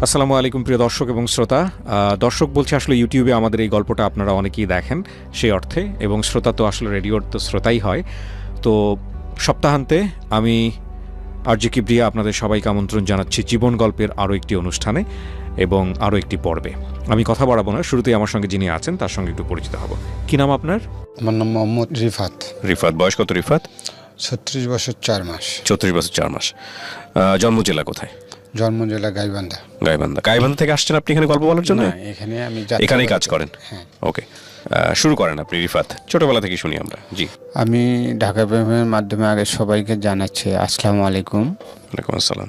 আসসালামু আলাইকুম প্রিয় দর্শক এবং শ্রোতা। দর্শক বলছে আসলে ইউটিউবে আমাদের এই গল্পটা আপনারা অনেকেই দেখেন সেই অর্থে, এবং শ্রোতা তো আসলে রেডিওর তো শ্রোতাই হয়। তো সপ্তাহান্তে আমি আরজে কিবরিয়া আপনাদের সবাইকে আমন্ত্রণ জানাচ্ছি জীবন গল্পের আরও একটি অনুষ্ঠানে এবং আরও একটি পর্বে। আমি কথা বাড়াবো না, শুরুতেই আমার সঙ্গে যিনি আছেন তার সঙ্গে একটু পরিচিত হব। কী নাম আপনার? আমার নাম মোহাম্মদ রিফাত। রিফাত, বয়স কত রিফাত? 36 বছর 4 মাস। 34 বছর 4 মাস। জন্ম জেলা কোথায়? জন্ম জেলা গাইবান্ধা। গাইবান্ধা থেকে আসছেন আপনি এখানে গল্প বলার জন্য? এখানে আমি এখানেই কাজ করেন? হ্যাঁ। ওকে, শুরু করেন আপনি রিফাত, ছোটবেলা থেকে শুনি আমরা। জি, আমি ঢাকা প্রেমের মাধ্যমে আগে সবাইকে জানাচ্ছি আসসালামু আলাইকুম। ওয়ালাইকুম আসসালাম।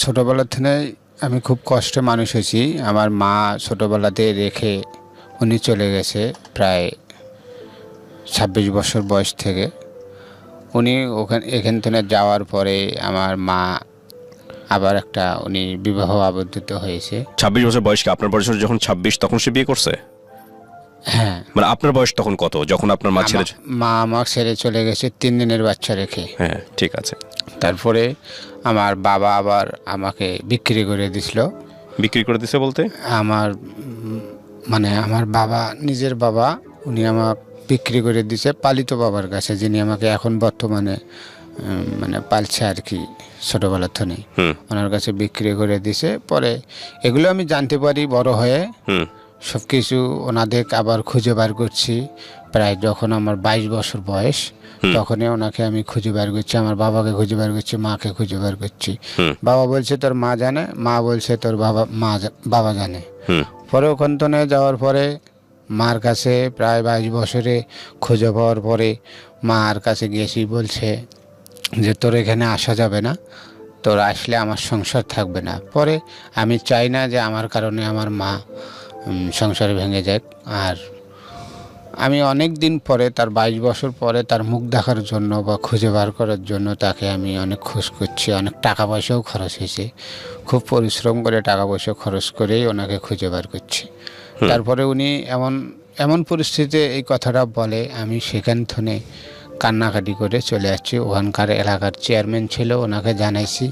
ছোটোবেলা থেকে আমি খুব কষ্টে মানুষ হয়েছি। আমার মা ছোটোবেলাতে রেখে উনি চলে গেছে প্রায় 26 বছর বয়স থেকে। উনি এখান থেকে যাওয়ার পরে আমার মা আবার উনি বিবাহ আবদ্ধ হয়েছে। 26 বছর বয়স কি আপনার বয়স যখন 26 তখন সে বিয়ে করছে? হ্যাঁ। মানে আপনার বয়স তখন কত যখন আপনার মা ছেড়ে? মা আমার ছেড়ে চলে গেছে 3 দিনের বাচ্চা রেখে। হ্যাঁ, ঠিক আছে। তারপরে আমার বাবা আবার আমাকে বিক্রি করে দিছিল। বিক্রি করে দিছে বলতে? আমার বাবা, নিজের বাবা, উনি আমাকে বিক্রি করে দিছে পালিত বাবার কাছে, যিনি আমাকে এখন বর্তমানে পালছে আর কি, ছোটোবেলার থেকে ওনার কাছে বিক্রি করে দিছে। পরে এগুলো আমি জানতে পারি বড় হয়ে। সব কিছু ওনাদের আবার খুঁজে বার করছি। প্রায় যখন আমার 22 বছর বয়স তখনই ওনাকে আমি খুঁজে বার করছি, আমার বাবাকে খুঁজে বার করছি, মাকে খুঁজে বার করছি। বাবা বলছে তোর মা জানে, মা বলছে তোর বাবা জানে। পরে ওখান থেকে যাওয়ার পরে মার কাছে প্রায় 22 বছরে খুঁজে পাওয়ার পরে মার কাছে গিয়েছি, বলছে যে তোর এখানে আসা যাবে না, তোর আসলে আমার সংসার থাকবে না। পরে আমি চাই না যে আমার কারণে আমার মা সংসার ভেঙে যাক। আর আমি অনেক দিন পরে, তার 22 বছর পরে তার মুখ দেখার জন্য বা খুঁজে বার করার জন্য তাকে আমি অনেক খোঁজ করছি। অনেক টাকা পয়সাও খরচ হয়েছে, খুব পরিশ্রম করে টাকা পয়সা খরচ করেই ওনাকে খুঁজে বার করছি। তারপরে উনি এমন পরিস্থিতিতে এই কথাটা বলে, আমি সেখান থেকে কান্নাকাটি করে চলে যাচ্ছি। ওখানকার এলাকার চেয়ারম্যান ছিল, ওনাকে জানাইছি।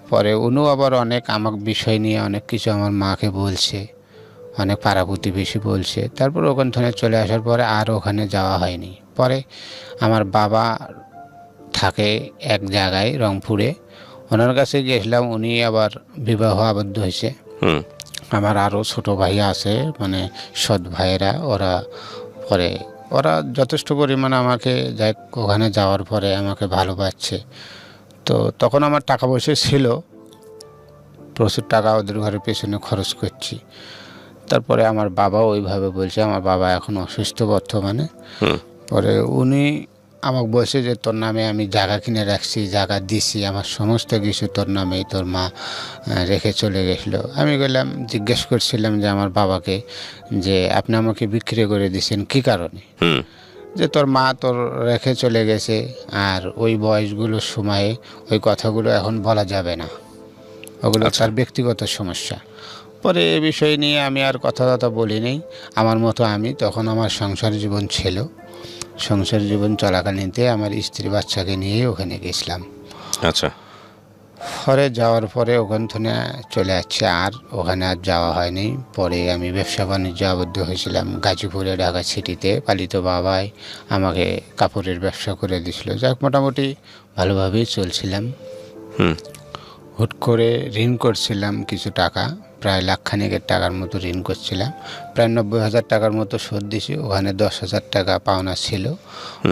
পরে উনিও আবার অনেক আমাকে বিষয় নিয়ে অনেক কিছু আমার মাকে বলছে, অনেক পাড়া প্রতিবেশী বলছে। তারপর ওখান থেকে চলে আসার পরে আর ওখানে যাওয়া হয়নি। পরে আমার বাবা থাকে এক জায়গায় রংপুরে, ওনার কাছে গিয়েছিলাম। উনি আবার বিবাহ আবদ্ধ হয়েছে। আমার আরও ছোটো ভাই আছে, সৎ ভাইয়েরা, ওরা যথেষ্ট পরিমাণে আমাকে ওখানে যাওয়ার পরে আমাকে ভালোবাসছে। তো তখন আমার টাকা পয়সা ছিল, প্রচুর টাকা ওদের ঘরের পেছনে খরচ করছি। তারপরে আমার বাবাও ওইভাবে বলছে, আমার বাবা এখন অসুস্থ বর্তমানে। পরে উনি আমাকে বলছে যে তোর নামে আমি জায়গা কিনে রাখছি, জায়গা দিছি, আমার সমস্ত কিছু তোর নামেই, তোর মা রেখে চলে গেছিলো। আমি জিজ্ঞেস করছিলাম যে আমার বাবাকে, যে আপনি আমাকে বিক্রি করে দিয়েছেন কী কারণে? যে তোর মা তোর রেখে চলে গেছে, আর ওই বয়সগুলোর সময়ে ওই কথাগুলো এখন বলা যাবে না, ওগুলো তার ব্যক্তিগত সমস্যা। পরে এ বিষয় নিয়ে আমি আর কথা বলি নেই। আমার মতো আমি তখন আমার সংসার জীবন ছিল, সংসার জীবন চলাকালীনতে আমার স্ত্রী বাচ্চাকে নিয়ে ওখানে গেছিলাম। আচ্ছা। পরে যাওয়ার পরে ওখান থেকে চলে যাচ্ছে, আর ওখানে আর যাওয়া হয়নি। পরে আমি ব্যবসা বাণিজ্য আবদ্ধ হয়েছিলাম গাজীপুরে, ঢাকা সিটিতে। পালিত বাবাই আমাকে কাপড়ের ব্যবসা করে দিয়েছিল, যাক মোটামুটি ভালোভাবেই চলছিলাম। হুট করে ঋণ করছিলাম কিছু টাকা, প্রায় 1.5 লাখ টাকার মতো ঋণ করছিলাম। প্রায় 90,000 টাকার মতো শোধ দিছি, ওখানে 10,000 টাকা পাওনা ছিল।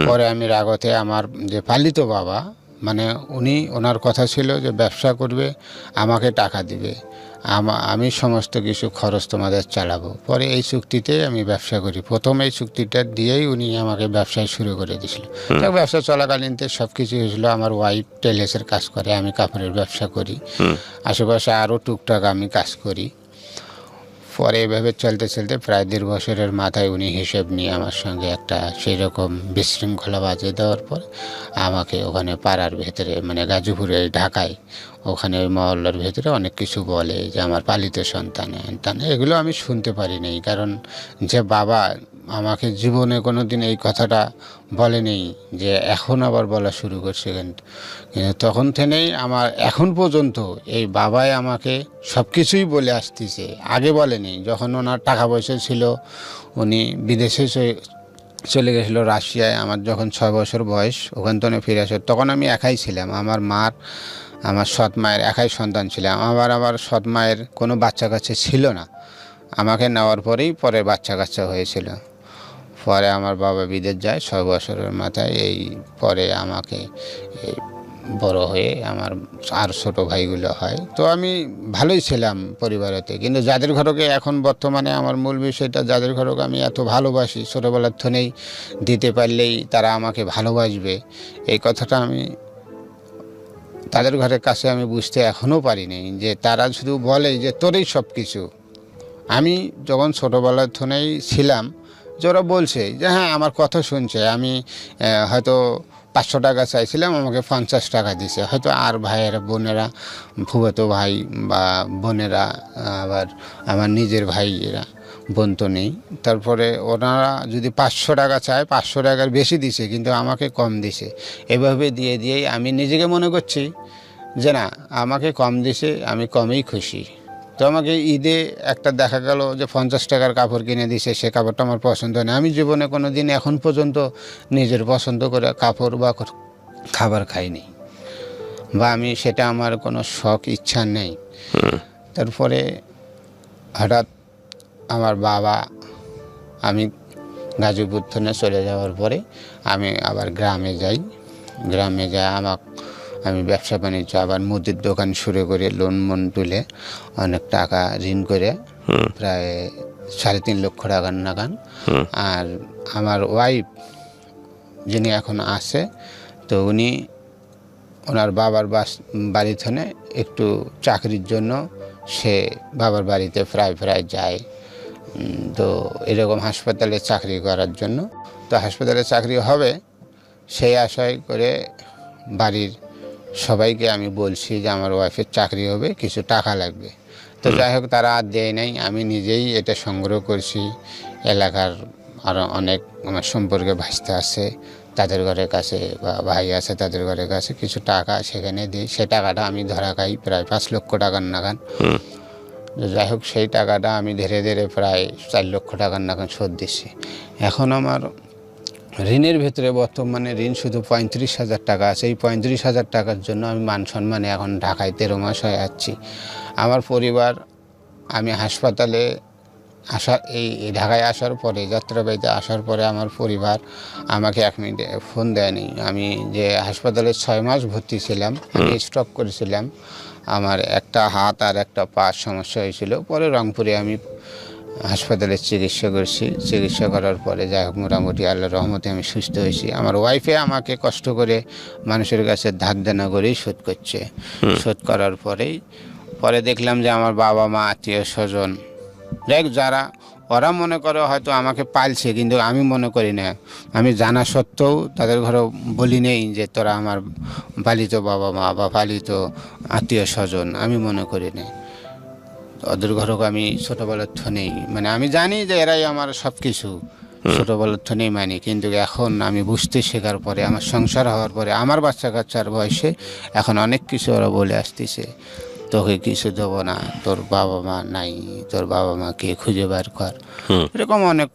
পরে আমি রাগতে আমার যে পালিত বাবা, ওনার কথা ছিল যে ব্যবসা করবে, আমাকে টাকা দিবে, আমি সমস্ত কিছু খরচ তোমাদের চালাবো। পরে এই চুক্তিতে আমি ব্যবসা করি। প্রথম এই চুক্তিটা দিয়েই উনি আমাকে ব্যবসায় শুরু করে দিয়েছিল। ব্যবসা চলাকালীনতে সব কিছু হয়েছিল। আমার ওয়াইফ টেলেসের কাজ করে, আমি কাপড়ের ব্যবসা করি, আশেপাশে আরও টুকটাক আমি কাজ করি। পরে এভাবে চলতে চলতে প্রায় 1.5 বছরের মাথায় উনি হিসেব নিয়ে আমার সঙ্গে সেই রকম বিশৃঙ্খলা বাজিয়ে দেওয়ার পর আমাকে ওখানে পাড়ার ভেতরে, গাজীপুরে, ঢাকায়, ওখানে ওই মহল্লার ভেতরে অনেক কিছু বলে যে আমার পালিত সন্তান। এগুলো আমি শুনতে পারি নাই, কারণ যে বাবা আমাকে জীবনে কোনো দিন এই কথাটা বলেনি, যে এখন আবার বলা শুরু করছে। কিন্তু তখন থেকেই আমার এখন পর্যন্ত এই বাবাই আমাকে সব কিছুই বলে আসতেছে। আগে বলেনি, যখন ওনার টাকা পয়সা ছিল উনি বিদেশে চলে গেছিলো রাশিয়ায়। আমার যখন 6 বছর বয়স, ওখান থেকে ফিরে আসে, তখন আমি একাই ছিলাম। আমার সৎ মায়ের একাই সন্তান ছিলাম। আমার সৎ মায়ের কোনো বাচ্চা কাচ্চা ছিল না। আমাকে নেওয়ার পরেই পরে বাচ্চা কাচ্চা হয়েছিল। পরে আমার বাবা বিদেশ যায় 6 বছরের মাথায়। এই পরে আমাকে এই বড় হয়ে আমার আর ছোটো ভাইগুলো হয়। তো আমি ভালোই ছিলাম পরিবারেতে। কিন্তু যাদের ঘরকে এখন বর্তমানে আমার মূল বিষয়টা, যাদের ঘরকে আমি এত ভালোবাসি, ছোটোবেলার থেকেই দিতে পারলেই তারা আমাকে ভালোবাসবে, এই কথাটা আমি তাদের ঘরের কাছে আমি বুঝতে এখনও পারিনি। যে তারা শুধু বলে যে তোরই সব কিছু। আমি যখন ছোটোবেলার থেকেই ছিলাম, যে ওরা বলছে যে হ্যাঁ আমার কথা শুনছে। আমি হয়তো 500 টাকা চাইছিলাম, আমাকে 50 টাকা দিছে। হয়তো আর ভাইয়েরা বোনেরা, ফুফাতো ভাই বা বোনেরা, আবার আমার নিজের ভাইয়েরা, বোন তো নেই, তারপরে ওনারা যদি 500 টাকা চায়, 500 টাকার বেশি দিছে, কিন্তু আমাকে কম দিছে। এভাবে দিয়েই আমি নিজেকে মনে করছি যে না, আমাকে কম দিছে, আমি কমেই খুশি। তো আমাকে ঈদে একটা দেখা গেল যে 50 টাকার কাপড় কিনে দিছে, সে কাপড়টা আমার পছন্দ হয় না। আমি জীবনে কোনো দিন এখন পর্যন্ত নিজের পছন্দ করে কাপড় বা খাবার খাইনি, বা আমি সেটা আমার কোনো শখ ইচ্ছা নেই। তারপরে হঠাৎ আমার বাবা, আমি গাজীপুর থেকে চলে যাওয়ার পরে আমি আবার গ্রামে যাই। আমি ব্যবসা বাণিজ্য, আবার মুদির দোকান শুরু করে লোন তুলে অনেক টাকা ঋণ করে, প্রায় 3.5 লক্ষ টাকার নাগান। আর আমার ওয়াইফ যিনি এখন আছে, তো উনি ওনার বাবার বাড়ি থেকে একটু চাকরির জন্য সে বাবার বাড়িতে প্রায় যায়। তো এরকম হাসপাতালে চাকরি করার জন্য, তো হাসপাতালে চাকরি হবে সেই আশায় করে বাড়ির সবাইকে আমি বলছি যে আমার ওয়াইফের চাকরি হবে, কিছু টাকা লাগবে। তো যাই হোক, তারা আর দেয় নাই। আমি নিজেই এটা সংগ্রহ করছি। এলাকার আরও অনেক আমার সম্পর্কে ভাইস্তা আছে, তাদের ঘরের কাছে, বা ভাই আছে তাদের ঘরের কাছে কিছু টাকা সেখানে দিই। সে টাকাটা আমি ধরা খাই প্রায় 5 লক্ষ টাকার নাগান। যাই হোক, সেই টাকাটা আমি ধীরে ধীরে প্রায় 4 লক্ষ টাকার নাগান শোধ দিচ্ছি। এখন আমার ঋণের ভিতরে বর্তমানে ঋণ শুধু 35,000 টাকা আছে। এই 35,000 টাকার জন্য আমি মান সম্মানে এখন ঢাকায় 13 মাস হয়ে যাচ্ছি। আমার পরিবার, আমি হাসপাতালে এই ঢাকায় আসার পরে, যাত্রাবাড়িতে আসার পরে আমার পরিবার আমাকে 1 মিনিটে ফোন দেয়নি। আমি যে হাসপাতালে 6 মাস ভর্তি ছিলাম, আমি স্ট্রোক করেছিলাম। আমার একটা হাত আর একটা পা সমস্যা হয়েছিল। পরে রংপুরে আমি হাসপাতালে চিকিৎসা করছি। চিকিৎসা করার পরে যাই হোক, মোটামুটি আল্লাহর রহমতে আমি সুস্থ হয়েছি। আমার ওয়াইফে আমাকে কষ্ট করে মানুষের কাছে ধার দেনা করেই শোধ করছে। শোধ করার পরে দেখলাম যে আমার বাবা মা, আত্মীয় স্বজন, যারা ওরা মনে করে হয়তো আমাকে পালছে, কিন্তু আমি মনে করি না। আমি জানা সত্ত্বেও তাদের ঘরে বলি নেই যে তোরা আমার পালিত বাবা মা বা পালিত আত্মীয় স্বজন, আমি মনে করি না। ওদের ঘরকে আমি ছোটোবেলার থেকেই, মানে আমি জানি যে এরাই আমার সব কিছু, ছোটোবেলার থেকেই মানি। কিন্তু এখন আমি বুঝতে শেখার পরে, আমার সংসার হওয়ার পরে, আমার বাচ্চা কাচ্চার বয়সে এখন অনেক কিছু ওরা বলে আসতেছে, তোকে কিছু দেবো না, তোর বাবা মা নাই, তোর বাবা মাকে খুঁজে বার কর। এরকম অনেক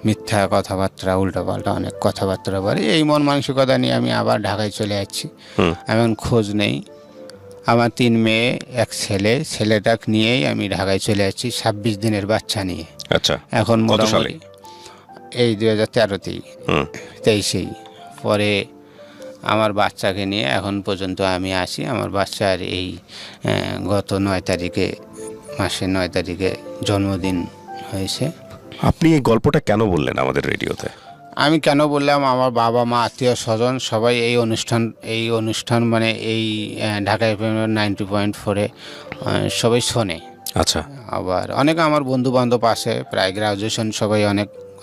মিথ্যা কথাবার্তা, উল্টাপাল্টা অনেক কথাবার্তা বলে। এই মন মানসিকতা নিয়ে আমি আবার ঢাকায় চলে যাচ্ছি। এমন খোঁজ নেই। আমার 3 মেয়ে, 1 ছেলে। ছেলেটাকে নিয়েই আমি ঢাকায় চলে যাচ্ছি 26 দিনের বাচ্চা নিয়ে। আচ্ছা, এখন মোটামুটি এই 2013তেই, 23-এই পরে আমার বাচ্চাকে নিয়ে এখন পর্যন্ত আমি আসি। আমার বাচ্চার এই গত 9 তারিখে, মাসের 9 তারিখে জন্মদিন হয়েছে। আপনি এই গল্পটা কেন বললেন আমাদের রেডিওতে? আমি কেন বললাম, আমার বাবা মা, আত্মীয় স্বজন সবাই এই অনুষ্ঠান মানে এই ঢাকা FM 90.4-এ সবাই শোনে। আচ্ছা। আবার অনেক আমার বন্ধু বান্ধব আছে, প্রায় গ্রাজুয়েশন সবাই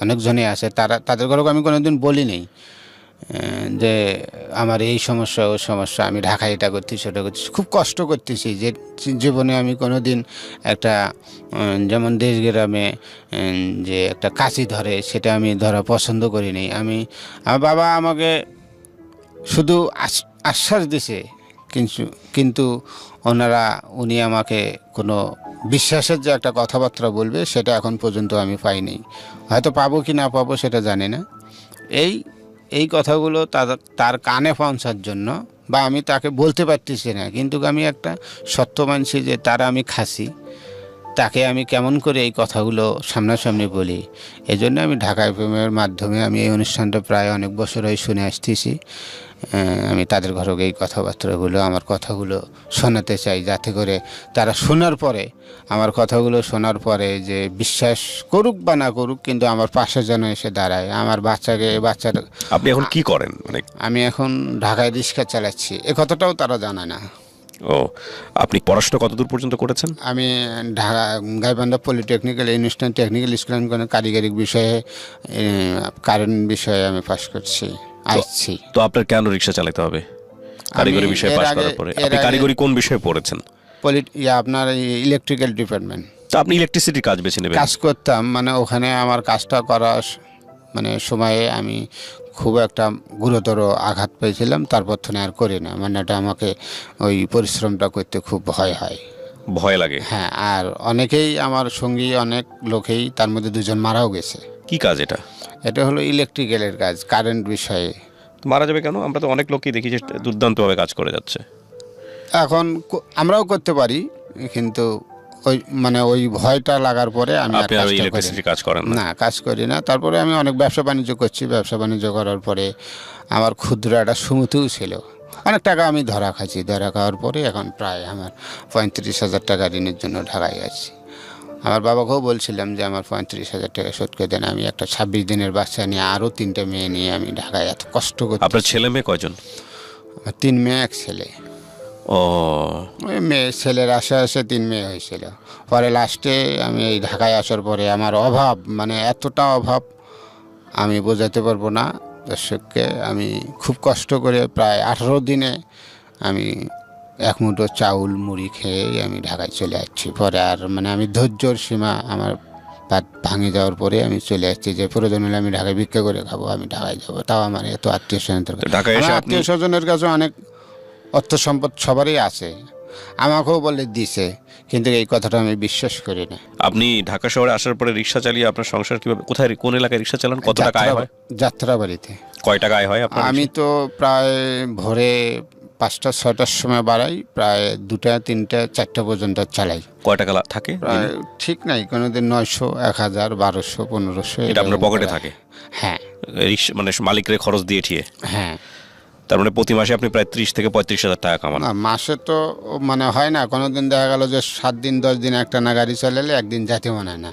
অনেকজনই আছে। তাদের ঘরেও আমি কোনোদিন বলি নেই যে আমার এই সমস্যা ও সমস্যা, আমি ঢাকায় এটা করতেছি সেটা করতেছি, খুব কষ্ট করতেছি। যে জীবনে আমি কোনো দিন একটা যেমন দেশ গ্রামে যে একটা কাশি ধরে সেটা আমি ধরা পছন্দ করিনি। আমার বাবা আমাকে শুধু আশ্বাস দিছে, কিন্তু উনি আমাকে কোনো বিশ্বাসের যে একটা কথাবার্তা বলবে সেটা এখন পর্যন্ত আমি পাইনি। হয়তো পাবো কি না পাবো সেটা জানি না। এই কথাগুলো তার কানে পৌঁছার জন্য, বা আমি তাকে বলতে পারতেছি না, কিন্তু আমি একটা সত্য মানছি যে আমি খাসি, তাকে আমি কেমন করে এই কথাগুলো সামনাসামনি বলি। এই জন্য আমি ঢাকা এফএমের মাধ্যমে আমি এই অনুষ্ঠানটা প্রায় অনেক বছর হয়ে শুনে আসতেছি। আমি তাদের ঘরে এই কথাবার্তাগুলো, আমার কথাগুলো শোনাতে চাই, যাতে করে তারা শোনার পরে, আমার কথাগুলো শোনার পরে যে বিশ্বাস করুক বা না করুক, কিন্তু আমার পাশে যেন এসে দাঁড়ায়। আমার বাচ্চার আপনি এখন কি করেন? মানে আমি এখন ঢাকায় রিক্সা চালাচ্ছি, এ কথাটাও তারা জানে না। ও, আপনি পড়াশোনা কতদূর পর্যন্ত করেছেন? আমি Dhaka Gaibandha polytechnical institute technical school কারিগরি বিষয়ে, কারেন্ট বিষয়ে আমি পাশ করছি, আসছি। তো আপনার কেন রিক্সা চালাতে হবে কারিগরি বিষয়ে পাশ করার পরে? আপনি কারিগরি কোন বিষয়ে পড়েছেন? আপনার ইলেকট্রিক্যাল ডিপার্টমেন্ট। তো আপনি ইলেকট্রিসিটির কাজ বেছে নেবেন? কাজ করতাম, মানে ওখানে আমার কাজটা করার সময়ে আমি খুব একটা গুরুতর আঘাত পেয়েছিলাম, তারপর থেকে আর করি না। মানে এটা আমাকে ওই পরিশ্রমটা করতে খুব ভয় হয়। ভয় লাগে? হ্যাঁ, আর অনেকেই আমার সঙ্গী, অনেক লোকেই, তার মধ্যে 2জন মারাও গেছে। কি কাজ এটা? এটা হলো ইলেকট্রিক্যালের কাজ, কারেন্ট বিষয়ে। মারা যাবে কেন? আমরা তো অনেক লোকই দেখি যে দুর্দান্তভাবে কাজ করে যাচ্ছে। এখন আমরাও করতে পারি, কিন্তু ওই ভয়টা লাগার পরে আমি আর কাজটা করি ইলেকট্রিসিটি কাজ করেন না? না, কাজ করি না। তারপরে আমি অনেক ব্যবসা বাণিজ্য করছি। ব্যবসা বাণিজ্য করার পরে আমার ক্ষুদ্র একটা সুমতিও ছিল, অনেক টাকা আমি ধরা খাওয়ার পরে এখন প্রায় আমার 35,000 টাকা ঋণের জন্য ঢাকায় আছি। আমার বাবাকেও বলছিলাম যে আমার 35,000 টাকা শোধ করে দেন। আমি একটা 26 দিনের বাচ্চা নিয়ে, আরও 3টে মেয়ে নিয়ে আমি ঢাকায় এত কষ্ট করছি। আপনার ছেলে মেয়ে কয়জন? 3 মেয়ে 1 ছেলে। ও, ওই ছেলের আশে 3 মেয়ে হয়েছিল। পরে লাস্টে আমি এই ঢাকায় আসার পরে আমার অভাব, মানে এতটা অভাব আমি বোঝাতে পারবো না দর্শককে। আমি খুব কষ্ট করে প্রায় 18 দিনে আমি 1 মুঠো চাউল মুড়ি খেয়ে আমি ঢাকায় চলে যাচ্ছি। পরে আর আমি ধৈর্যর সীমা আমার ভাঙে যাওয়ার পরে আমি চলে আসছি, যে প্রয়োজন হলে আমি ঢাকায় ভিক্ষা করে খাবো, আমি ঢাকায় যাবো। তাও আমার এত আত্মীয় স্বজনের কাছে অনেক অর্থ সম্পদ সবারই আছে, আমাকেও বলে দিছে, কিন্তু এই কথাটা আমি বিশ্বাস করি না। আপনি ঢাকা শহরে আসার পরে রিক্সা চালিয়ে আপনার সংসার কিভাবে, কোথায়, কোন এলাকায় রিক্সা চালান? কত টাকা আয় হয়? যাত্রাবাড়িতে। কয় টাকা আয় হয় আপনার? আমি তো প্রায় ভোরে 5টা 6টার সময় বাড়াই, প্রায় 2টা 3টা 4টা পর্যন্ত চালাই। কয় টাকা থাকে? প্রায় ঠিক নাই, কোনোদিন 900, 1000, 1200, 1500। এটা আপনার পকেটে থাকে? হ্যাঁ। রিক্সা মালিকের খরচ দিয়ে ঠিয়ে? হ্যাঁ। তার মানে প্রতি মাসে আপনি প্রায় 30 থেকে 35,000 টাকা কামান? মাসে তো হয় না, কোনোদিন দেখা গেল যে 7 দিন 10 দিন একটা না গাড়ি চালালে একদিন যেতে মনে হয় না,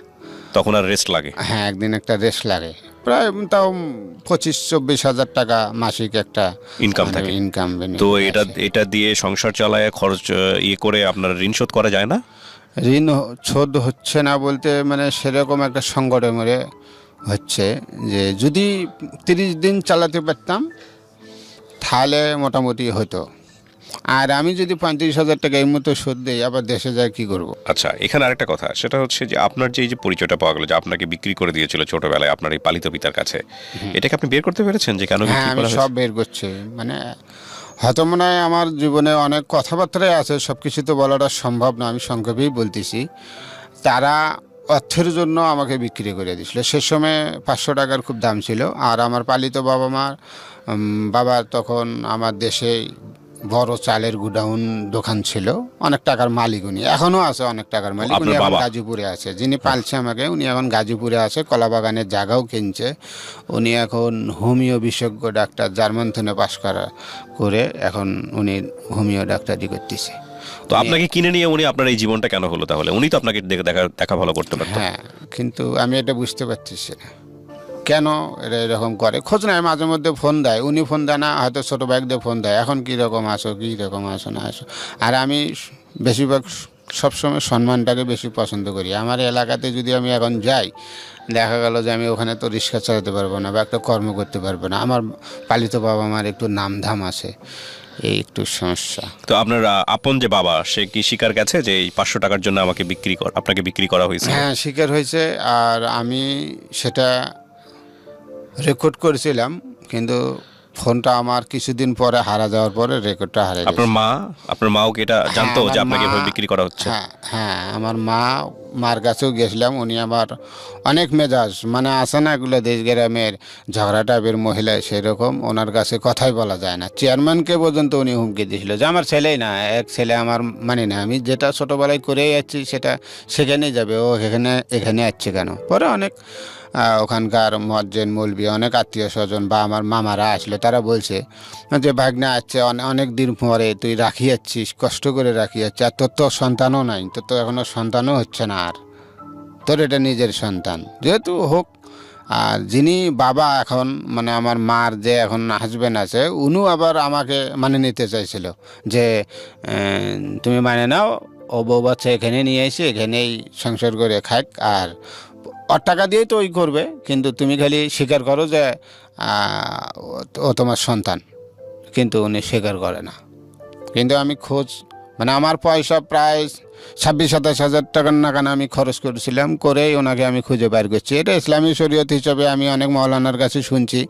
তখন আর রেস্ট লাগে? হ্যাঁ, একদিন একটা রেস্ট লাগে। প্রায় তাও 25-24 হাজার টাকা মাসিক একটা ইনকাম থাকে। তো এটা দিয়ে সংসার চালায়, খরচ করে আপনার ঋণ শোধ করা যায় না? ঋণ শোধ হচ্ছে না বলতে, সেরকম একটা সংকটে মরে হচ্ছে, যে যদি 30 দিন চালাতে পারতাম তাহলে মোটামুটি হতো। আর আমি যদি 35,000 টাকা এই মতো শোধ দিই, আবার দেশে যায় কি করব? আচ্ছা, এখানে আরেকটা কথা, সেটা হচ্ছে যে আপনার যে এই যে পরিচয়টা পাওয়া গেল যে আপনাকে বিক্রি করে দিয়েছিল ছোটবেলায় আপনার এই পালিত পিতার কাছে, এটাকে আপনি বের করতে পেরেছেন যে কেন বিক্রি হ্যাঁ, আমি করা হয়েছে? সব বের করছি। হয়তো মনে হয় আমার জীবনে অনেক কথাবার্তাই আছে, সব কিছু তো বলাটা সম্ভব না, আমি সংক্ষেপেই বলতেছি। তারা অর্থের জন্য আমাকে বিক্রি করে দিয়েছিল। সে সময় 500 টাকার খুব দাম ছিল। আর আমার পালিত বাবার তখন আমার দেশে বড় চালের গুডাউন দোকান ছিল, অনেক টাকার মালিক উনি, এখনও আছে অনেক টাকার মালিক। উনি এখন গাজীপুরে আছে, যিনি পালছে আমাকে, উনি এখন গাজীপুরে আছে, কলাবাগানের জায়গাও কিনছে। উনি এখন হোমিও বিশেষজ্ঞ ডাক্তার, জার্মান থেকে পাশ করে এখন উনি হোমিও ডাক্তারি করতেছে। তো আপনাকে কিনে নিয়ে উনি আপনার এই জীবনটা কেন হলো তাহলে? উনি তো আপনাকে দেখা ভালো করতে পারতেন। হ্যাঁ, কিন্তু আমি এটা বুঝতে পারতেছি না কেন এরা এরকম করে। খোঁজ নেয়, মাঝে মধ্যে ফোন দেয়, উনি ফোন দেয় না, হয়তো ছোটো ভাই দিয়ে ফোন দেয়, এখন কীরকম আসো না আসো। আর আমি বেশিরভাগ সবসময় সম্মানটাকে বেশি পছন্দ করি। আমার এলাকাতে যদি আমি এখন যাই, দেখা গেল যে আমি ওখানে তো রিক্সা চালাতে পারবো না বা একটা কর্ম করতে পারবো না। আমার পালিত বাবা মার একটু নামধাম আছে, এই একটু সমস্যা। তো আপনার আপন যে বাবা, সে কি স্বীকার গেছে যে এই 500 টাকার জন্য আপনাকে বিক্রি করা হয়েছে? হ্যাঁ, স্বীকার হয়েছে। আর আমি সেটা রেকর্ড করেছিলাম, কিন্তু ফোনটা আমার কিছুদিন পরে হারা যাওয়ার পরে রেকর্ডটা হারিয়ে গেছে। আপনার মাও কি এটা জানতো হ্যাঁ, যে আমার আপনাকে মা- এভাবে বিক্রি করা হচ্ছে? হ্যাঁ হ্যাঁ, আমার মার কাছেও গেছিলাম। উনি আবার অনেক মেজাজ, মানে আছে না এগুলো দেশ গ্রামের ঝগড়া টাইপের মহিলা, সেরকম। ওনার কাছে কথাই বলা যায় না। চেয়ারম্যানকে পর্যন্ত উনি হুমকি দিয়েছিল যে আমার ছেলেই না, এক ছেলে আমার মানে না, আমি যেটা ছোটোবেলায় করেই যাচ্ছি সেটা সেখানেই যাবে, ও এখানে আসছে কেন? পরে অনেক ওখানকার মজ্জেন মৌলবি অনেক আত্মীয় স্বজন বা আমার মামারা আসলে তারা বলছে যে ভাগ্নে আসছে অনেক দিন পরে, তুই রাখি যাচ্ছিস, কষ্ট করে রাখি যাচ্ছিস, আর তোর তো সন্তানও নাই, তোর তো এখনও সন্তানও হচ্ছে না, আর তোর এটা নিজের সন্তান যেহেতু হোক। আর যিনি বাবা এখন, মানে আমার মার যে এখন হাজব্যান্ড আছে, উনিও আবার আমাকে মানে নিতে চাইছিল যে তুমি মানে নাও, ও বউ বাচ্চা এখানে নিয়ে এসে এখানেই সংসার করে খাক, আর ওর টাকা দিয়েই তো ওই করবে, কিন্তু তুমি খালি স্বীকার করো যে ও তোমার সন্তান। কিন্তু উনি স্বীকার করে না। কিন্তু আমি খোঁজ, মানে আমার পয়সা প্রায় 26-27 হাজার টাকার নাগান আমি খরচ করেছিলাম, করেই ওনাকে আমি খুঁজে বের করছি। এটা ইসলামী শরীয়ত হিসাবে আমি অনেক মৌলানার কাছে শুনছি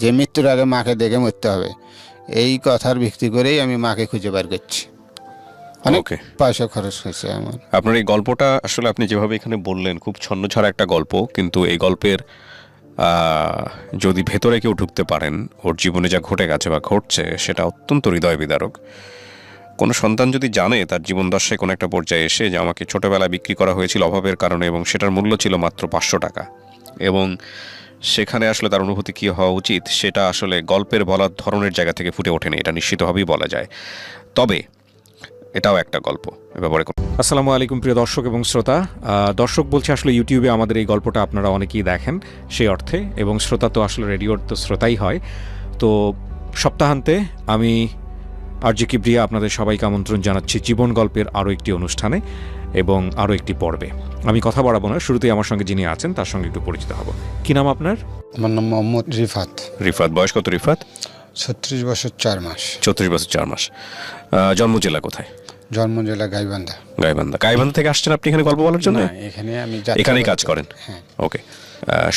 যে মৃত্যুর আগে মাকে দেখে মরতে হবে। এই কথার ভিত্তি করেই আমি মাকে খুঁজে বের করছি। অনেক ওকে। পয়সা খরচ হয়েছে আমার। আপনার এই গল্পটা আসলে আপনি যেভাবে এখানে বললেন, খুব ছন্নছাড়া একটা গল্প, কিন্তু এই গল্পের যদি ভেতরে কেউ ঢুকতে পারেন, ওর জীবনে যা ঘটে গেছে বা ঘটছে সেটা অত্যন্ত হৃদয় বিদারক। কোনো সন্তান যদি জানে তার জীবন দশায় কোনো একটা পর্যায়ে এসে যে আমাকে ছোটবেলায় বিক্রি করা হয়েছিল অভাবের কারণে, এবং সেটার মূল্য ছিল মাত্র 500 টাকা, এবং সেখানে আসলে তার অনুভূতি কী হওয়া উচিত সেটা আসলে গল্পের বলার ধরনের জায়গা থেকে ফুটে ওঠেনি, এটা নিশ্চিতভাবেই বলা যায়। তবে এটাও একটা গল্প। এ ব্যাপারে আসসালামু আলাইকুম প্রিয় দর্শক এবং শ্রোতা। দর্শক বলছে আসলে ইউটিউবে আমাদের এই গল্পটা আপনারা অনেকেই দেখেন সেই অর্থে, এবং শ্রোতা তো আসলে রেডিওর তো শ্রোতাই হয়। তো সপ্তাহান্তে আমি আরজে কিবরিয়া আপনাদের সবাইকে আমন্ত্রণ জানাচ্ছি জীবন গল্পের আরও একটি অনুষ্ঠানে এবং আরও একটি পর্বে। আমি কথা বাড়াবো না, শুরুতেই আমার সঙ্গে যিনি আছেন তার সঙ্গে একটু পরিচিত হব। কি নাম আপনার? আমার নাম মোহাম্মদ রিফাত। রিফাত, বয়স কত রিফাত? 36 বছর 4 মাস। 34 বছর 4 মাস। জন্ম জেলা কোথায়? জন্ম জেলা গাইবান্ধা। গাইবান্ধা থেকে আসছেন আপনি এখানে গল্প বলার জন্য? না, এখানে আমি এখানেই কাজ করেন? হ্যাঁ। ওকে,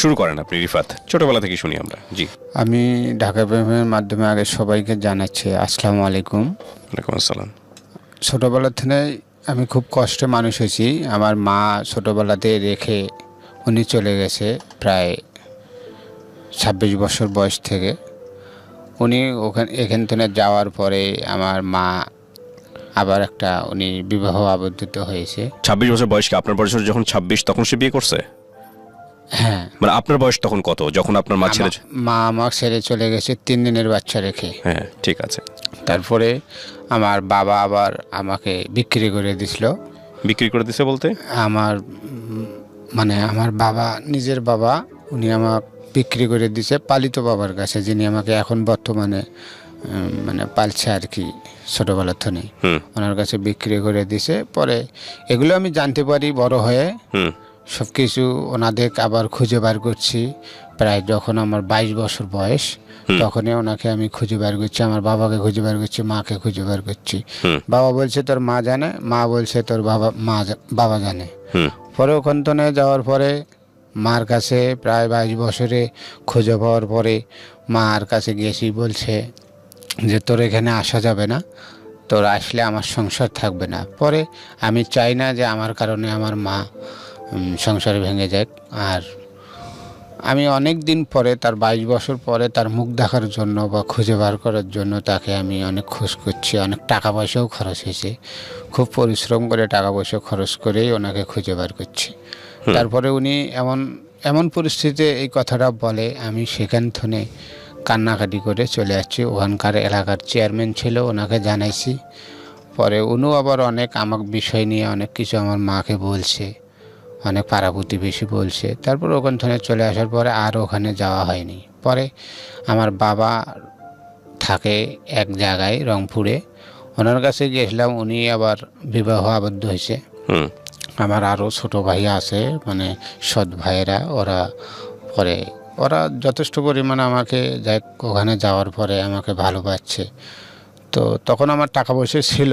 শুরু করেন আপনি রিফাত, ছোটবেলা থেকে শুনি আমরা। জি। আমি ঢাকা প্রেমের মাধ্যমে আগে সবাইকে জানাচ্ছি আসসালামু আলাইকুম। ওয়ালাইকুম আসসালাম। ছোটোবেলা থেকে আমি খুব কষ্টে মানুষ হয়েছি। আমার মা ছোটোবেলাতে রেখে উনি চলে গেছে প্রায় 26 বছর বয়স থেকে। উনি এখান থেকে যাওয়ার পরে আমার মা আবার উনি বিবাহ আবদ্ধ হয়েছে। 26 বছর বয়স কি? আপনার বয়স যখন 26 তখন সে বিয়ে করছে? হ্যাঁ। মানে আপনার বয়স তখন কত যখন আপনার মা ছেড়ে? মা আমার ছেড়ে চলে গেছে 3 দিনের বাচ্চা রেখে। হ্যাঁ, ঠিক আছে। তারপরে আমার বাবা আবার আমাকে বিক্রি করে দিছিল। বিক্রি করে দিছে বলতে? মানে আমার বাবা, নিজের বাবা, উনি আমাকে বিক্রি করে দিছে পালিত বাবার কাছে, যিনি আমাকে এখন বর্তমানে মানে পালছে আর কি, ছোটোবেলার থেকে ওনার কাছে বিক্রি করে দিছে। পরে এগুলো আমি জানতে পারি বড় হয়ে। সব কিছু ওনাদের আবার খুঁজে বার করছি। প্রায় যখন আমার 22 বছর বয়স, তখনই ওনাকে আমি খুঁজে বার করছি, আমার বাবাকে খুঁজে বার করছি, মাকে খুঁজে বার করছি। বাবা বলছে তোর মা জানে, মা বলছে তোর বাবা জানে। পরে ওখান থেকে যাওয়ার পরে মার কাছে প্রায় 22 বছরে খুঁজে পাওয়ার পরে মার কাছে গেছি, বলছে যে তোর এখানে আসা যাবে না, তোর আসলে আমার সংসার থাকবে না। পরে আমি চাই না যে আমার কারণে আমার মা সংসার ভেঙে যাক। আর আমি অনেক দিন পরে, তার 22 বছর পরে তার মুখ দেখার জন্য বা খুঁজে বার করার জন্য তাকে আমি অনেক খোঁজ করছি। অনেক টাকা পয়সাও খরচ হয়েছে, খুব পরিশ্রম করে টাকা পয়সা খরচ করেই ওনাকে খুঁজে বার করছি। তারপরে উনি এমন পরিস্থিতিতে এই কথাটা বলে, আমি সেখান থেকে কান্নাকাটি করে চলে যাচ্ছি। ওখানকার এলাকার চেয়ারম্যান ছিল, ওনাকে জানাইছি। পরে উনিও আবার অনেক আমাকে বিষয় নিয়ে অনেক কিছু আমার মাকে বলছে, অনেক পাড়া প্রতিবেশী বলছে। তারপর ওখান থেকে চলে আসার পরে আর ওখানে যাওয়া হয়নি। পরে আমার বাবা থাকে এক জায়গায় রংপুরে, ওনার কাছে গিয়েছিলাম, উনি আবার বিবাহ আবদ্ধ হয়েছে। হুম আমার আরও ছোট ভাই আছে, মানে সৎ ভাইয়েরা, পরে ওরা যথেষ্ট পরিমাণে আমাকে ওখানে যাওয়ার পরে আমাকে ভালোবাসছে। তো তখন আমার টাকা পয়সা ছিল,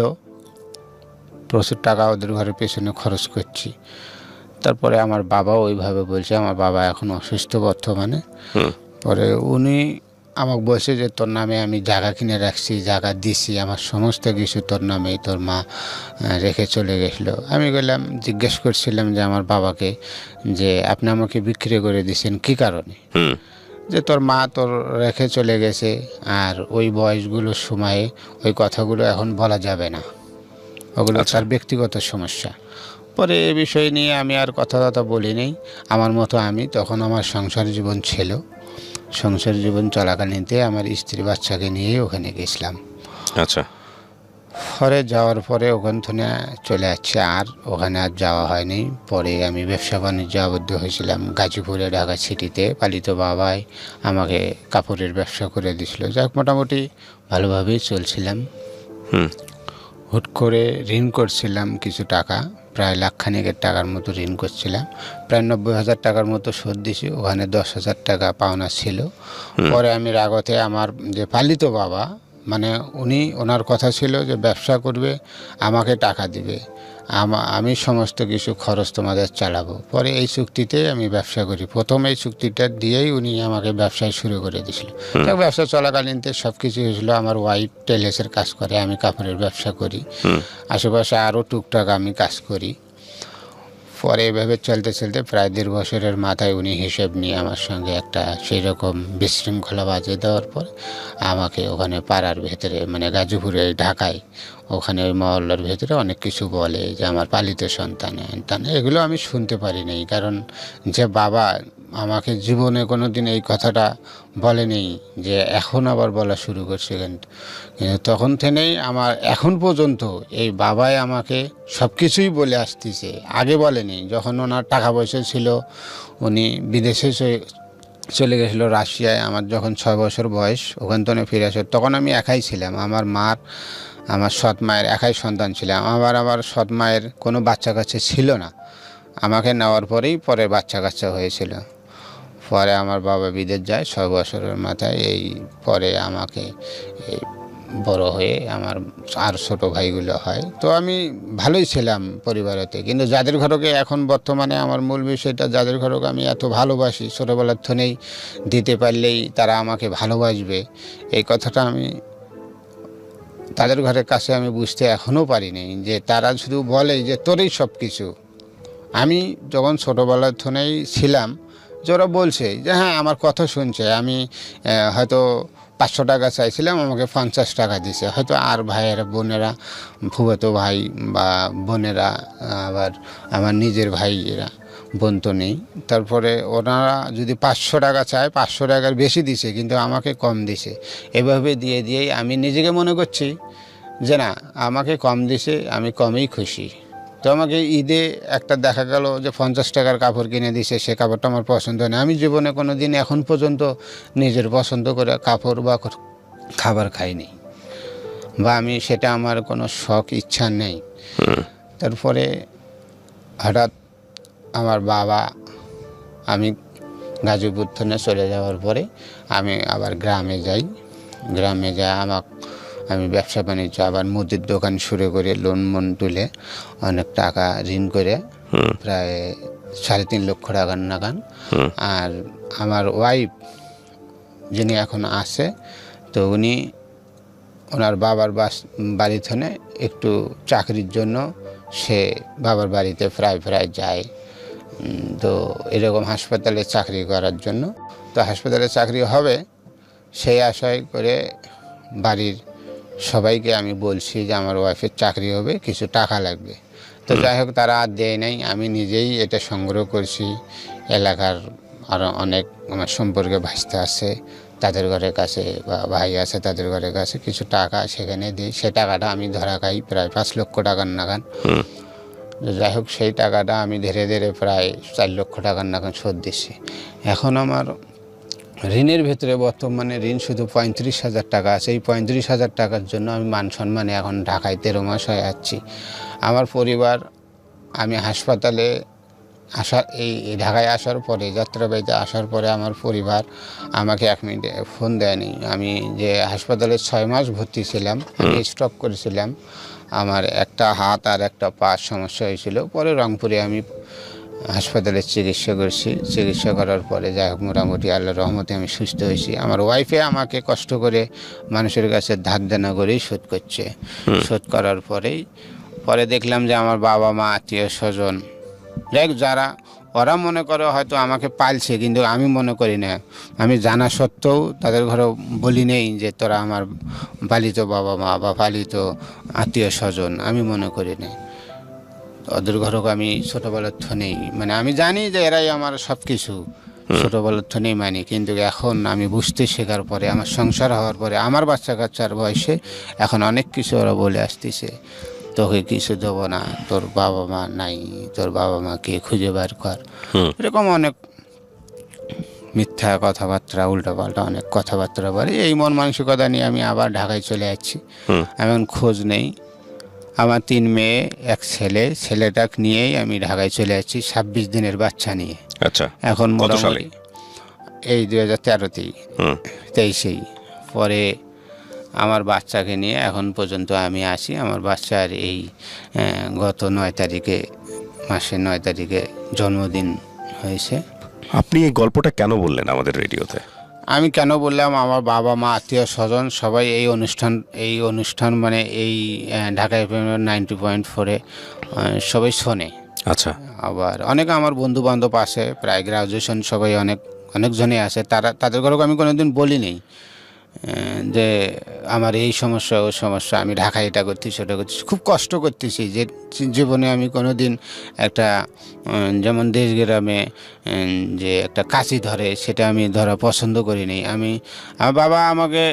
প্রচুর টাকা ওদের ঘরের পেছনে খরচ করছি। তারপরে আমার বাবাও ওইভাবে বলছে, আমার বাবা এখন অসুস্থ বর্তমানে। হুম পরে উনি আমাকে বলছে যে তোর নামে আমি জায়গা কিনে রাখছি, জায়গা দিছি, আমার সমস্ত কিছু তোর নামেই, তোর মা রেখে চলে গেছিলো। আমি বললাম, জিজ্ঞেস করছিলাম যে আমার বাবাকে, যে আপনি আমাকে বিক্রি করে দিয়েছেন কী কারণে? হুম যে তোর মা তোর রেখে চলে গেছে, আর ওই বয়সগুলোর সময়ে ওই কথাগুলো এখন বলা যাবে না, ওগুলো তার ব্যক্তিগত সমস্যা। পরে এ বিষয় নিয়ে আমি আর কথা বলি নেই। আমার মতো আমি তখন, আমার সংসার জীবন ছিল, সংসার জীবন চলাকালীনতে আমার স্ত্রী বাচ্চাকে নিয়ে ওখানে গেছিলাম। আচ্ছা পরে যাওয়ার পরে ওখান থেকে চলে যাচ্ছে, আর ওখানে আর যাওয়া হয়নি। পরে আমি ব্যবসা বাণিজ্য আবদ্ধ হয়েছিলাম গাজীপুরে, ঢাকা সিটিতে। পালিত বাবাই আমাকে কাপড়ের ব্যবসা করে দিয়েছিল, যাক মোটামুটি ভালোভাবেই চলছিলাম। হুম হুট করে ঋণ করছিলাম কিছু টাকা, প্রায় লাখখানেকের টাকার মতো ঋণ করছিলাম। প্রায় 90,000 টাকার মতো শোধ দিছি, ওখানে 10,000 টাকা পাওনা ছিল। পরে আমি রাগতে আমার যে পালিত বাবা, মানে ওনার কথা ছিল যে ব্যবসা করবে, আমাকে টাকা দিবে, আমি সমস্ত কিছু খরচ তোমাদের চালাবো। পরে এই চুক্তিতে আমি ব্যবসা করি। প্রথম এই চুক্তিটা দিয়েই উনি আমাকে ব্যবসায় শুরু করে দিয়েছিল। ব্যবসা চলাকালীনতে সব কিছু হয়েছিল। আমার ওয়াইফ টেলেসের কাজ করে, আমি কাপড়ের ব্যবসা করি, আশেপাশে আরও টুকটাক আমি কাজ করি। পরে এভাবে চলতে চলতে প্রায় 1.5 বছরের মাথায় উনি হিসেব নিয়ে আমার সঙ্গে একটা সেই রকম বিশৃঙ্খলা বাজিয়ে দেওয়ার পর আমাকে ওখানে পাড়ার ভেতরে, মানে গাজীপুরে, ঢাকায়, ওখানে ওই মহল্লার ভেতরে অনেক কিছু বলে যে আমার পালিত সন্তান। এগুলো আমি শুনতে পারি নাই, কারণ যে বাবা আমাকে জীবনে কোনো দিন এই কথাটা বলেনি, যে এখন আবার বলা শুরু করছে। কিন্তু তখন থেকেই আমার এখন পর্যন্ত এই বাবাই আমাকে সব কিছুই বলে আসতেছে। আগে বলেনি, যখন ওনার টাকা পয়সা ছিল, উনি বিদেশে চলে গেছিলো, রাশিয়ায়। আমার যখন 6 বছর বয়স, ওখান থেকে ফিরে আসে, তখন আমি একাই ছিলাম। আমার সৎ মায়ের একাই সন্তান ছিলাম। আমার সৎ মায়ের কোনো বাচ্চা কাচ্চা ছিল না, আমাকে নেওয়ার পরেই পরে বাচ্চা কাচ্চা হয়েছিল। পরে আমার বাবা বিদেশ যায় 6 বছরের মাথায়। এই পরে আমাকে এই বড় হয়ে আমার আর ছোটো ভাইগুলো হয়। তো আমি ভালোই ছিলাম পরিবারেতে, কিন্তু যাদের ঘরকে এখন বর্তমানে আমার মূল বিষয়টা, যাদের ঘরকে আমি এত ভালোবাসি, ছোটোবেলার থেকেই দিতে পারলেই তারা আমাকে ভালোবাসবে, এই কথাটা আমি তাদের ঘরের কাছে আমি বুঝতে এখনও পারিনি। যে তারা শুধু বলে যে তোরই সব কিছু। আমি যখন ছোটোবেলার থেকেই ছিলাম, যে ওরা বলছে যে হ্যাঁ আমার কথা শুনছে। আমি হয়তো 500 টাকা চাইছিলাম, আমাকে 50 টাকা দিছে। হয়তো আর ভাইয়েরা, বোনেরা, ফুফাতো ভাই বা বোনেরা, আবার আমার নিজের ভাইয়েরা, বোন তো নেই, তারপরে ওনারা যদি 500 টাকা চায়, 500 টাকার বেশি দিছে, কিন্তু আমাকে কম দিছে। এভাবে দিয়েই আমি নিজেকে মনে করছি যে না, আমাকে কম দিছে, আমি কমেই খুশি। তো আমাকে ঈদে একটা দেখা গেল যে 50 টাকার কাপড় কিনে দিছে, সে কাপড়টা আমার পছন্দ হয় না। আমি জীবনে কোনো দিন এখন পর্যন্ত নিজের পছন্দ করে কাপড় বা খাবার খাইনি, বা আমি সেটা আমার কোনো শখ ইচ্ছা নেই। তারপরে হঠাৎ আমার বাবা, আমি গাজীপুর থেকে চলে যাওয়ার পরে আমি আবার গ্রামে যাই। গ্রামে যাই আমি ব্যবসা বাণিজ্য, আবার মুদির দোকান শুরু করে, লোন তুলে অনেক টাকা ঋণ করে, প্রায় 3.5 লক্ষ টাকার নাগান। আর আমার ওয়াইফ যিনি এখন আছে, তো ওনার বাবার বাড়ি থেকে একটু চাকরির জন্য সে বাবার বাড়িতে প্রায় যায়। তো এরকম হাসপাতালে চাকরি করার জন্য, তো হাসপাতালে চাকরি হবে সেই আশায় করে বাড়ির সবাইকে আমি বলছি যে আমার ওয়াইফের চাকরি হবে, কিছু টাকা লাগবে। তো যাই হোক, তারা আর দেয় নাই। আমি নিজেই এটা সংগ্রহ করছি। এলাকার আরও অনেক আমার সম্পর্কে ভাইস্তা আছে, তাদের ঘরের কাছে, বা ভাই আছে, তাদের ঘরের কাছে কিছু টাকা সেখানে দিই। সে টাকাটা আমি ধরা খাই প্রায় 5 লক্ষ টাকার নাগান। যাই হোক, সেই টাকাটা আমি ধীরে ধীরে প্রায় 4 লক্ষ টাকার নাগান শোধ দিচ্ছি। এখন আমার ঋণের ভেতরে বর্তমানে ঋণ শুধু 35,000 টাকা আছে। এই 35,000 টাকার জন্য আমি মান সম্মানে এখন ঢাকায় 13 মাস হয়ে যাচ্ছি। আমার পরিবার, আমি হাসপাতালে এই ঢাকায় আসার পরে, যাত্রাবাড়িতে আসার পরে আমার পরিবার আমাকে 1 মিনিটে ফোন দেয়নি। আমি যে হাসপাতালে 6 মাস ভর্তি ছিলাম, আমি স্ট্রোক করেছিলাম, আমার একটা হাত আর একটা পা সমস্যা হয়েছিল। পরে রংপুরে আমি হাসপাতালে চিকিৎসা করছি। চিকিৎসা করার পরে যাই হোক মোটামুটি আল্লাহর রহমতে আমি সুস্থ হয়েছি। আমার ওয়াইফে আমাকে কষ্ট করে মানুষের কাছে ধার দেনা করেই শোধ করছে। শোধ করার পরে দেখলাম যে আমার বাবা মা আত্মীয় স্বজন যারা, ওরা মনে করে হয়তো আমাকে পালছে, কিন্তু আমি মনে করি না। আমি জানা সত্ত্বেও তাদের ঘরে বলি নেই যে তোরা আমার পালিত বাবা মা বা পালিত আত্মীয় স্বজন, আমি মনে করি না। ওদের ঘরক আমি ছোটোবেলার থনেই, মানে আমি জানি যে এরাই আমার সব কিছু, ছোটোবেলার থনেই মানি। কিন্তু এখন আমি বুঝতে শেখার পরে, আমার সংসার হওয়ার পরে, আমার বাচ্চা কাচ্চার বয়সে এখন অনেক কিছু ওরা বলে আসতেছে, তোকে কিছু দেবো না, তোর বাবা মা নাই, তোর বাবা মাকে খুঁজে বার কর। এরকম অনেক মিথ্যা কথাবার্তা, উল্টোপাল্টা অনেক কথাবার্তা বলে। এই মন মানসিকতা নিয়ে আমি আবার ঢাকায় চলে যাচ্ছি। এখন খোঁজ নেই। আমার 3 মেয়ে 1 ছেলে, ছেলেটাকে নিয়েই আমি ঢাকায় চলে যাচ্ছি 26 দিনের বাচ্চা নিয়ে। আচ্ছা, এখন কত সালে? এই 2013তেই, 23-এই। পরে আমার বাচ্চাকে নিয়ে এখন পর্যন্ত আমি আছি। আমার বাচ্চার এই গত 9 তারিখে, মাসের 9 তারিখে জন্মদিন হয়েছে। আপনি এই গল্পটা কেন বললেন আমাদের রেডিওতে? আমি কেন বললাম, আমার বাবা মা আত্মীয় স্বজন সবাই এই অনুষ্ঠান মানে এই ঢাকা FM 90.4-এ সবাই শোনে। আচ্ছা, আবার অনেক আমার বন্ধু বান্ধব আছে, প্রায় গ্রাজুয়েশন সবাই অনেকজনই আছে। তাদের ঘরেও আমি কোনোদিন বলিনি যে আমার এই সমস্যা ও সমস্যা, আমি ঢাকায় এটা করতেছি সেটা করতেছি, খুব কষ্ট করতেছি। যে জীবনে আমি কোনো দিন একটা যেমন দেশ গ্রামে যে একটা কাশি ধরে, সেটা আমি ধরা পছন্দ করিনি। আমার বাবা আমাকে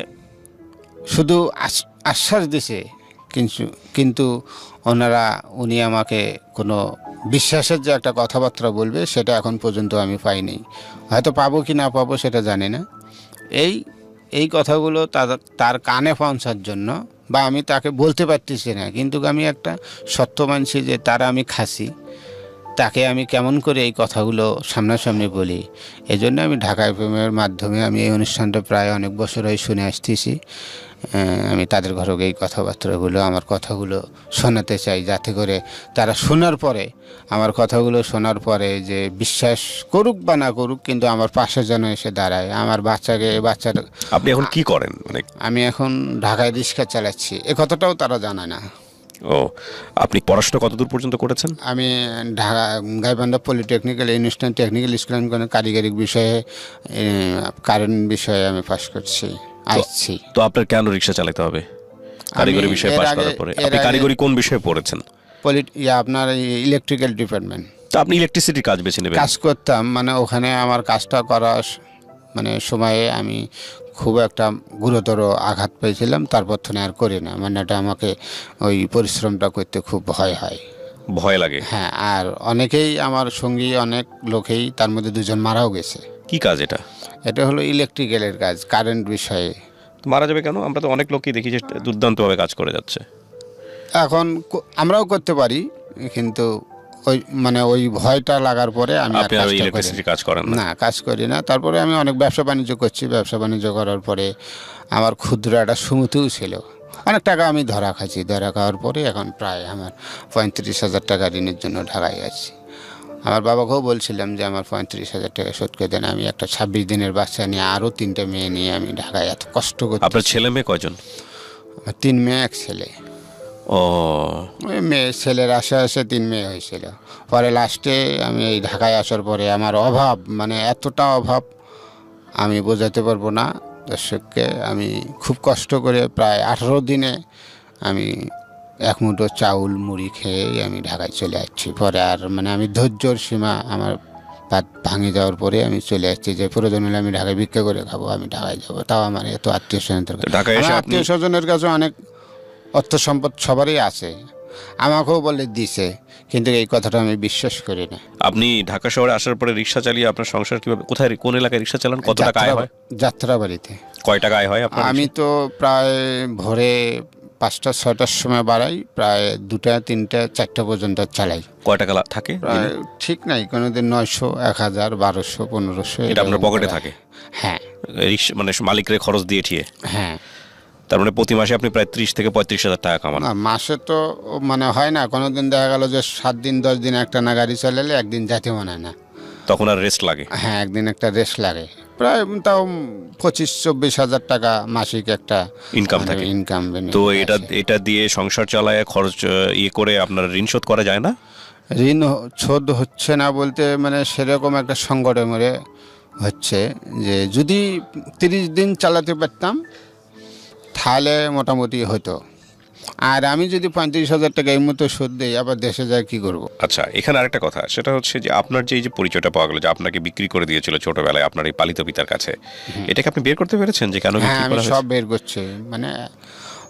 শুধু আশ্বাস দিছে, কিন্তু উনি আমাকে কোনো বিশ্বাসের যে একটা কথাবার্তা বলবে, সেটা এখন পর্যন্ত আমি পাইনি। হয়তো পাবো কি না পাবো সেটা জানি না। এই কথাগুলো তার কানে পৌঁছার জন্য, বা আমি তাকে বলতে পারতেছি না, কিন্তু আমি একটা সত্য মানছি যে আমি খাসি, তাকে আমি কেমন করে এই কথাগুলো সামনাসামনি বলি। এই জন্য আমি ঢাকা এফএমের মাধ্যমে আমি এই অনুষ্ঠানটা প্রায় অনেক বছর হয়ে শুনে আসতেছি। আমি তাদের ঘরে এই কথাবার্তাগুলো, আমার কথাগুলো শোনাতে চাই, যাতে করে তারা আমার কথাগুলো শোনার পরে যে বিশ্বাস করুক বা না করুক, কিন্তু আমার পাশে যেন এসে দাঁড়ায়। আমার বাচ্চার আপনি এখন কি করেন? মানে আমি এখন ঢাকায় রিক্সা চালাচ্ছি, এ কথাটাও তারা জানে না। ও, আপনি পড়াশোনা কতদূর পর্যন্ত করেছেন? আমি Dhaka Gaibandha polytechnical institute technical school কারিগরি বিষয়ে, কারেন্ট বিষয়ে আমি পাশ করছি, আসছি। তো আপনার কেন রিক্সা চালাতে হবে কারিগরি বিষয়ে পাশ করার পরে? আপনি কারিগরি কোন বিষয়ে পড়েছেন? আপনার ইলেকট্রিক্যাল ডিপার্টমেন্ট। তো আপনি ইলেকট্রিসিটির কাজ বেছে নেবেন? কাজ করতাম, মানে ওখানে আমার কাজটা করার সময়ে আমি খুব একটা গুরুতর আঘাত পেয়েছিলাম। তারপর থেকে আর করি না, মানে এটা আমাকে ওই পরিশ্রমটা করতে খুব ভয় লাগে। হ্যাঁ, আর অনেকেই আমার সঙ্গী, অনেক লোকেই, তার মধ্যে 2জন মারাও গেছে। কি কাজ এটা? এটা হলো ইলেকট্রিক্যালের কাজ, কারেন্ট বিষয়ে। মারা যাবে কেন? আমরা তো অনেক লোকই দেখি যে দুর্দান্তভাবে কাজ করে যাচ্ছে। এখন আমরাও করতে পারি, কিন্তু ওই ভয়টা লাগার পরে আমি কাজ করেন না, কাজ করি না। তারপরে আমি অনেক ব্যবসা বাণিজ্য করছি। ব্যবসা বাণিজ্য করার পরে আমার ক্ষুদ্র একটা সমিতিও ছিল, অনেক টাকা আমি ধরা খাওয়ার পরে এখন প্রায় আমার 35,000 টাকা ঋণের জন্য ঢাকায় আছি। আমার বাবাকেও বলছিলাম যে আমার 35,000 টাকা শোধ করে দেন। আমি একটা 26 দিনের বাচ্চা নিয়ে, আরও 3টে মেয়ে নিয়ে আমি ঢাকায় এত কষ্ট করছি। আপনার ছেলে মেয়ে কয়জন? 3 মেয়ে 1 ছেলে। ও, ওই ছেলের আসে 3 মেয়ে হয়েছিল। পরে লাস্টে আমি এই ঢাকায় আসার পরে আমার অভাব, মানে এতটা অভাব আমি বোঝাতে পারবো না দর্শককে। আমি খুব কষ্ট করে প্রায় 18 দিনে আমি 1 মুঠো চাউল মুড়ি খেয়ে আমি ঢাকায় চলে যাচ্ছি। পরে আর আমি ধৈর্যর সীমা আমার ভাঙে যাওয়ার পরে আমি চলে যাচ্ছি, যে প্রয়োজন হলে আমি ঢাকায় ভিক্ষা করে খাবো, আমি ঢাকায় যাবো। তাও আমার এত আত্মীয় স্বজনের কাছে অনেক অর্থ সম্পদ সবারই আছে, আমাকেও বলে দিছে, কিন্তু এই কথাটা আমি বিশ্বাস করি না। আপনি ঢাকা শহরে আসার পরে রিক্সা চালিয়ে আপনার সংসার কিভাবে, কোথায়, কোন এলাকায় রিক্সা চালান, কত টাকা আয় হয়? যাত্রাবাড়িতে। কয় টাকা আয় হয় আপনার? আমি তো প্রায় ভোরে 5টা 6টার সময় বাড়াই, প্রায় 2টা 3টা 4টা পর্যন্ত চালাই। কয় টাকা থাকে? প্রায় ঠিক নাই, কোনোদিন 900, 1000, 1200, 1500 এটা আপনার পকেটে থাকে? হ্যাঁ। রিক্সা মানে মালিকের খরচ দিয়ে ঠিয়ে? হ্যাঁ। তার মানে প্রতি মাসে আপনি প্রায় 30 থেকে 35,000 টাকা কামান? না, মাসে তো মানে হয় না, কোনোদিন দেখা গেল যে 7 দিন 10 দিন একটা না গাড়ি চালালে একদিন যেতে মনে হয় না, তখন আর রেস্ট লাগে? হ্যাঁ, একদিন একটা রেস্ট লাগে। প্রায় তাও 25-24 হাজার টাকা মাসিক একটা ইনকাম থাকে। ইনকাম। তো এটা দিয়ে সংসার চালায়, খরচ ইয়ে করে আপনার ঋণ শোধ করা যায় না? ঋণ শোধ হচ্ছে না বলতে মানে সেরকম একটা সংকটে মরে হচ্ছে যে যদি 30 দিন চালাতে পারতাম তাহলে মোটামুটি হতো। আর আমি যদি 35,000 টাকা এই মতো শোধ দিই, আবার দেশে যায় কি করব? আচ্ছা, এখানে আরেকটা কথা, সেটা হচ্ছে যে আপনার যে এই যে পরিচয়টা পাওয়া গেল যে আপনাকে বিক্রি করে দিয়েছিল ছোটবেলায় আপনার এই পালিত পিতার কাছে, এটাকে আপনি বের করতে পেরেছেন যে কেন হ্যাঁ, বিক্রি আমি করা সব হয়েছে? বের করছি। মানে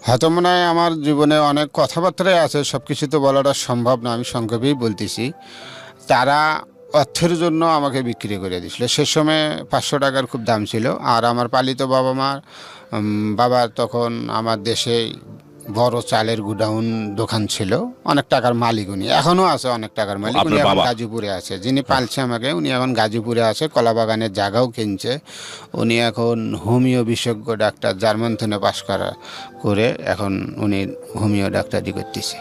হয়তো মনে হয় আমার জীবনে অনেক কথাবার্তাই আছে, সব কিছু তো বলাটা সম্ভব না, আমি সংক্ষেপেই বলতেছি। তারা অর্থের জন্য আমাকে বিক্রি করে দিয়েছিল। সে সময় 500 টাকার খুব দাম ছিল। আর আমার পালিত বাবার তখন আমার দেশে বড় চালের গুডাউন দোকান ছিল, অনেক টাকার মালিক উনি, এখনও আছে অনেক টাকার মালিক। উনি আপনার এখন বাবা? গাজীপুরে আছে, যিনি পালছে আমাকে উনি এখন গাজীপুরে আছে, কলাবাগানের জায়গাও কিনছে। উনি এখন হোমিও বিশেষজ্ঞ ডাক্তার, জার্মান থেকে পাশ করে এখন উনি হোমিও ডাক্তারি করতেছে।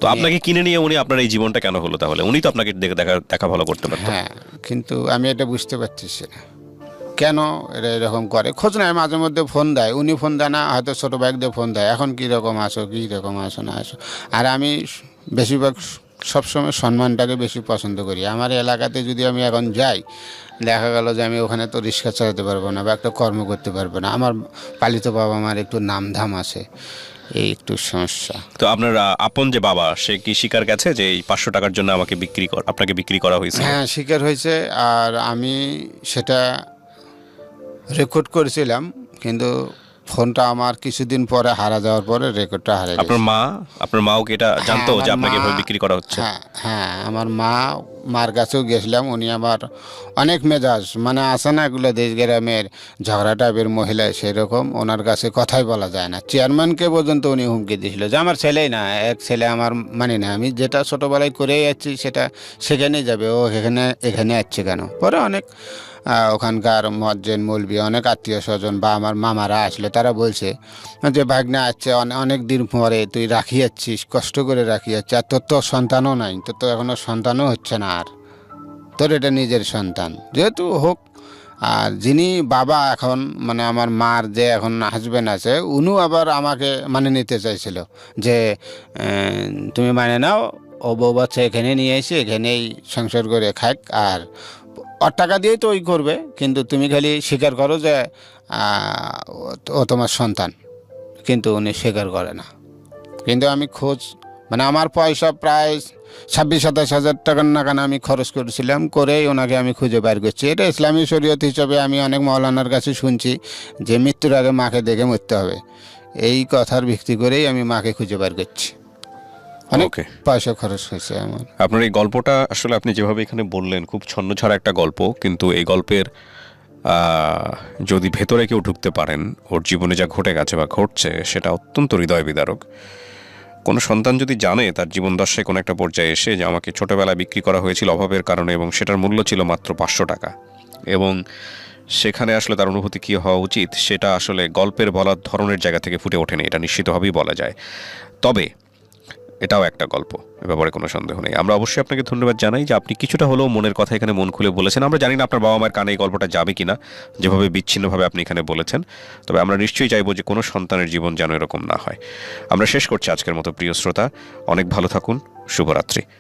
তো আপনাকে কিনে নিয়ে উনি আপনার এই জীবনটা কেন হলো তাহলে? উনি তো আপনাকে দেখা ভালো করতে পারতেন। হ্যাঁ, কিন্তু আমি এটা বুঝতে পারতেছি না কেন এরা এরকম করে। খোঁজ নেয়, মাঝে মধ্যে ফোন দেয়, উনি ফোন দেয় না, হয়তো ছোটো ভাইদের ফোন দেয়, এখন কীরকম আসো, কীরকম আসো না আসো। আর আমি বেশিরভাগ সবসময় সম্মানটাকে বেশি পছন্দ করি। আমার এলাকাতে যদি আমি এখন যাই, দেখা গেল যে আমি ওখানে তো রিক্সা চালাতে পারবো না বা একটা কর্ম করতে পারবো না। আমার পালিত বাবা মার একটু নামধাম আছে, এই একটু সমস্যা। তো আপনার আপন যে বাবা, সে কি স্বীকার গেছে যে এই 500 টাকার জন্য আপনাকে বিক্রি করা হয়েছে? হ্যাঁ, স্বীকার হয়েছে। আর আমি সেটা রেকর্ড করেছিলাম, কিন্তু ফোনটা আমার কিছুদিন পরে হারা যাওয়ার পরে রেকর্ডটা হারিয়ে গেছে। আপনার মাও কি এটা জানতো হ্যাঁ, যে আমার আপনাকে মা- এভাবে বিক্রি করা হচ্ছে? হ্যাঁ হ্যাঁ, আমার মার কাছেও গেছিলাম। উনি আমার অনেক মেজাজ, মানে আছে না এগুলো দেশ গ্রামের ঝগড়া টাইপের মহিলা, সেরকম। ওনার কাছে কথাই বলা যায় না। চেয়ারম্যানকে পর্যন্ত উনি হুমকি দিয়েছিল যে আমার ছেলেই না, এক ছেলে আমার মানে না, আমি যেটা ছোটোবেলায় করেই যাচ্ছি সেটা সেখানেই যাবে, ও এখানে আসছে কেন? পরে অনেক ওখানকার মজ্জেন মৌলবি অনেক আত্মীয় স্বজন বা আমার মামারা আসলে তারা বলছে যে ভাগ্নে আসছে অনেক দিন পরে, তুই রাখি যাচ্ছিস, কষ্ট করে রাখি যাচ্ছিস, আর তোর তো সন্তানও নাই, তোর তো এখনও সন্তানও হচ্ছে না, আর তোর এটা নিজের সন্তান যেহেতু হোক। আর যিনি বাবা এখন মানে আমার মার যে এখন হাজব্যান্ড আছে, উনিও আবার আমাকে মানে নিতে চাইছিল যে তুমি মানে নাও, ও বউ বাচ্চা এখানে নিয়ে এসে এখানেই সংসার করে খাক, আর ওর টাকা দিয়েই তো ওই করবে, কিন্তু তুমি খালি স্বীকার করো যে ও তোমার সন্তান। কিন্তু উনি স্বীকার করে না। কিন্তু আমি খোঁজ মানে আমার পয়সা প্রায় 26-27 হাজার টাকার নাগান আমি খরচ করেছিলাম, করেই ওনাকে আমি খুঁজে বের করছি। এটা ইসলামী শরীয়ত হিসাবে আমি অনেক মৌলানার কাছে শুনছি যে মৃত্যুর আগে মাকে দেখে মরতে হবে। এই কথার ভিত্তি করেই আমি মাকে খুঁজে বের করছি। অনেক ওকে, পয়সা খরচ হয়েছে আমার। আপনার এই গল্পটা আসলে আপনি যেভাবে এখানে বললেন খুব ছন্নছাড়া একটা গল্প, কিন্তু এই গল্পের যদি ভেতরে কেউ ঢুকতে পারেন, ওর জীবনে যা ঘটে গেছে বা ঘটছে সেটা অত্যন্ত হৃদয় বিদারক। কোনো সন্তান যদি জানে তার জীবন দশায় কোনো একটা পর্যায়ে এসে যে আমাকে ছোটোবেলায় বিক্রি করা হয়েছিল অভাবের কারণে এবং সেটার মূল্য ছিল মাত্র 500 টাকা, এবং সেখানে আসলে তার অনুভূতি কী হওয়া উচিত সেটা আসলে গল্পের বলার ধরনের জায়গা থেকে ফুটে ওঠেনি, এটা নিশ্চিতভাবেই বলা যায়। তবে এটাও একটা গল্প, এ ব্যাপারে কোনো সন্দেহ নেই। আমরা অবশ্যই আপনাকে ধন্যবাদ জানাই যে আপনি কিছুটা হলেও মনের কথা এখানে মন খুলে বলেছেন। আমরা জানি না আপনার বাবা মায়ের কানে এই গল্পটা যাবে কিনা, যেভাবে বিচ্ছিন্নভাবে আপনি এখানে বলেছেন, তবে আমরা নিশ্চয়ই চাইবো যে কোনো সন্তানের জীবন যেন এরকম না হয়। আমরা শেষ করছি আজকের মতো, প্রিয় শ্রোতা, অনেক ভালো থাকুন, শুভরাত্রি।